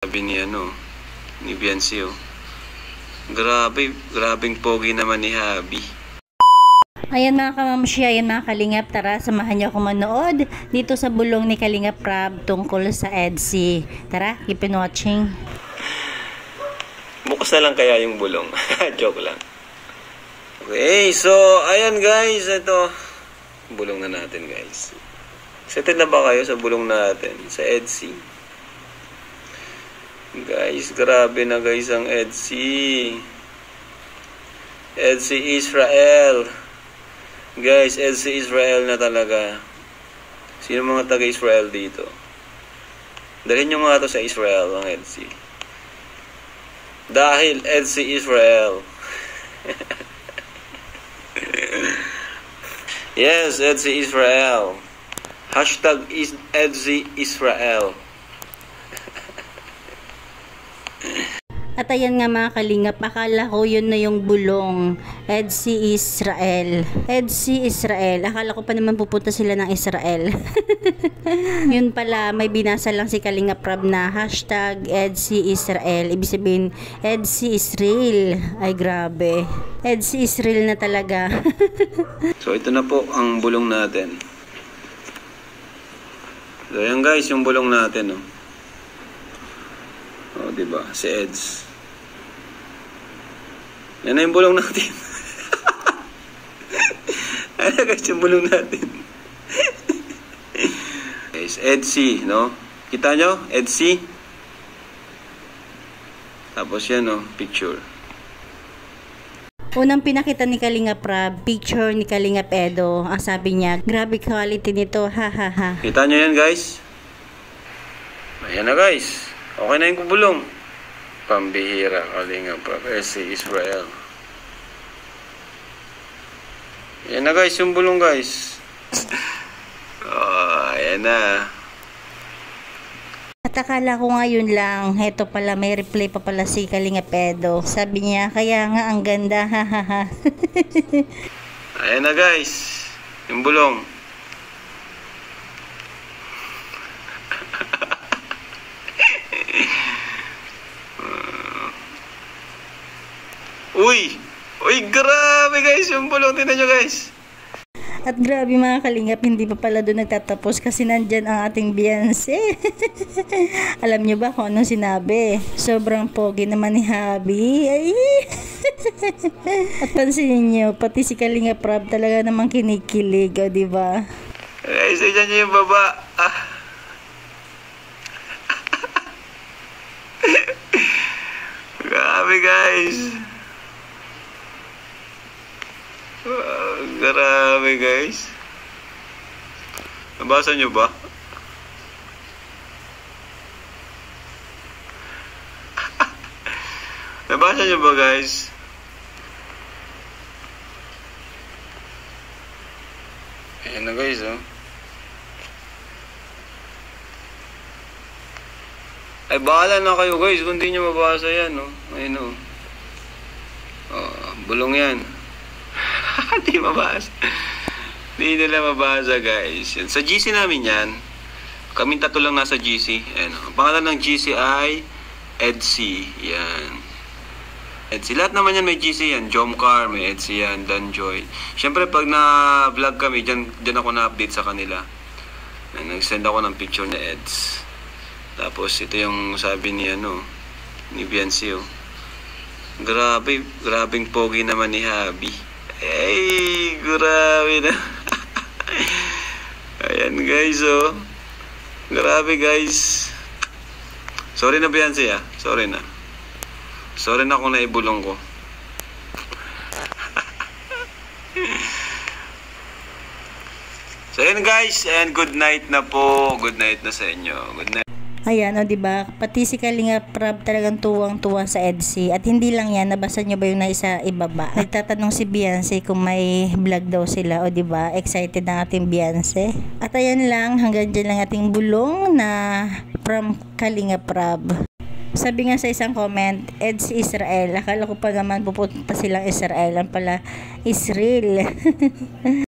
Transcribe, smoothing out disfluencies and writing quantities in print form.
Sabi ni Beyonce, oh. Grabing pogi naman ni Habi. Ayan mga kamamsya, ayan mga kalingap, tara samahan niyo ako manood dito sa bulong ni Kalingap Rab tungkol sa EDC. Tara, keep on watching. Bukas na lang kaya yung bulong. Joke lang. Okay, so ayan guys, ito bulong na natin guys. Excited na ba kayo sa bulong natin sa EDC? Guys, grabe na guys ang EDC. EDC Israel. Guys, EDC Israel na talaga. Sino mga taga-Israel dito? Dalhin nyo nga to sa Israel ang EDC. Dahil EDC Israel. Yes, EDC Israel. Hashtag EDC Israel. At ayan nga mga kalingap, akala ko yun na yung bulong, EDC Israel. EDC Israel, akala ko pa naman pupunta sila ng Israel. Yun pala, may binasa lang si Kalingap Rab na hashtag EDC Israel. Ibig sabihin, EDC Israel. Ay grabe, EDC Israel na talaga. So ito na po ang bulong natin. So ayan guys, yung bulong natin, oh. Oh, diba? Si Eds. Yan na yung bulong natin. Ayan guys, yung bulong natin. Guys, EDC, no? Kita nyo? EDC. Tapos yan, no? Picture. Unang pinakita ni Kalingap Rab, picture ni Kalingap Edo. Ang sabi niya, grabe quality nito, ha ha ha. Kita nyo yan guys? Ayan na guys. Okay na yung bulong. Pambihira, Kalingap Rab, EDC Israel. Ayan na guys, yung bulong guys. Oh, ayan na. At akala ko ngayon lang, heto pala, may replay pa pala si Kalingap Edo. Sabi niya, kaya nga ang ganda, ha ha ha. Ayan na guys, yung bulong. Uy, grabe guys, yung bulong. Tingnan nyo guys. At grabe mga kalingap, hindi pa pala doon nagtatapos kasi nandyan ang ating Beyonce. Alam nyo ba kung anong sinabi? Sobrang pogi naman ni Habi. Ay. At pansinin nyo, pati si Kalingap Rab talaga namang kinikilig, o diba? Guys, tignan nyo yung baba. Grabe guys. Grabe guys. Nabasa nyo ba? Nabasa nyo ba guys? Ayan na guys, oh. Ay bahala na kayo guys kung di nyo mabasa yan, oh. Ayun, oh. Oh, bulong yan. Hindi mabasa. Hindi nila mabasa guys. Yan. Sa GC namin yan. Kaming tatlo lang nasa GC. Ayan, ang pangalan ng GC ay EDC. Yan. EDC. Lahat naman yan may GC yan. Jomcar, may EDC yan. Danjoy. Siyempre pag na-vlog kami, dyan ako na-update sa kanila. Nag-send ako ng picture ni EDS. Tapos ito yung sabi ni Beyonce, oh. Grabing pogi naman ni Habi. Ay, grabe na. Ayan guys, oh. Grabe guys. Sorry na Beyonce, ah. Sorry na. Sorry na kung naibulong ko. So ayan guys, and good night na po. Good night na sa inyo. Good night. Ayan, o diba? Pati si Kalingap Rab talagang tuwang-tuwa sa EDC. At hindi lang yan, nabasa nyo ba yung nasa ibaba? Nagtatanong si Beyonce kung may vlog daw sila, o diba? Excited ang ating Beyonce. At ayan lang, hanggang dyan lang ating bulong na from Kalingap Rab. Sabi nga sa isang comment, EDC Israel. Akala ko pa naman pupunta silang Israel. Ang pala, Israel.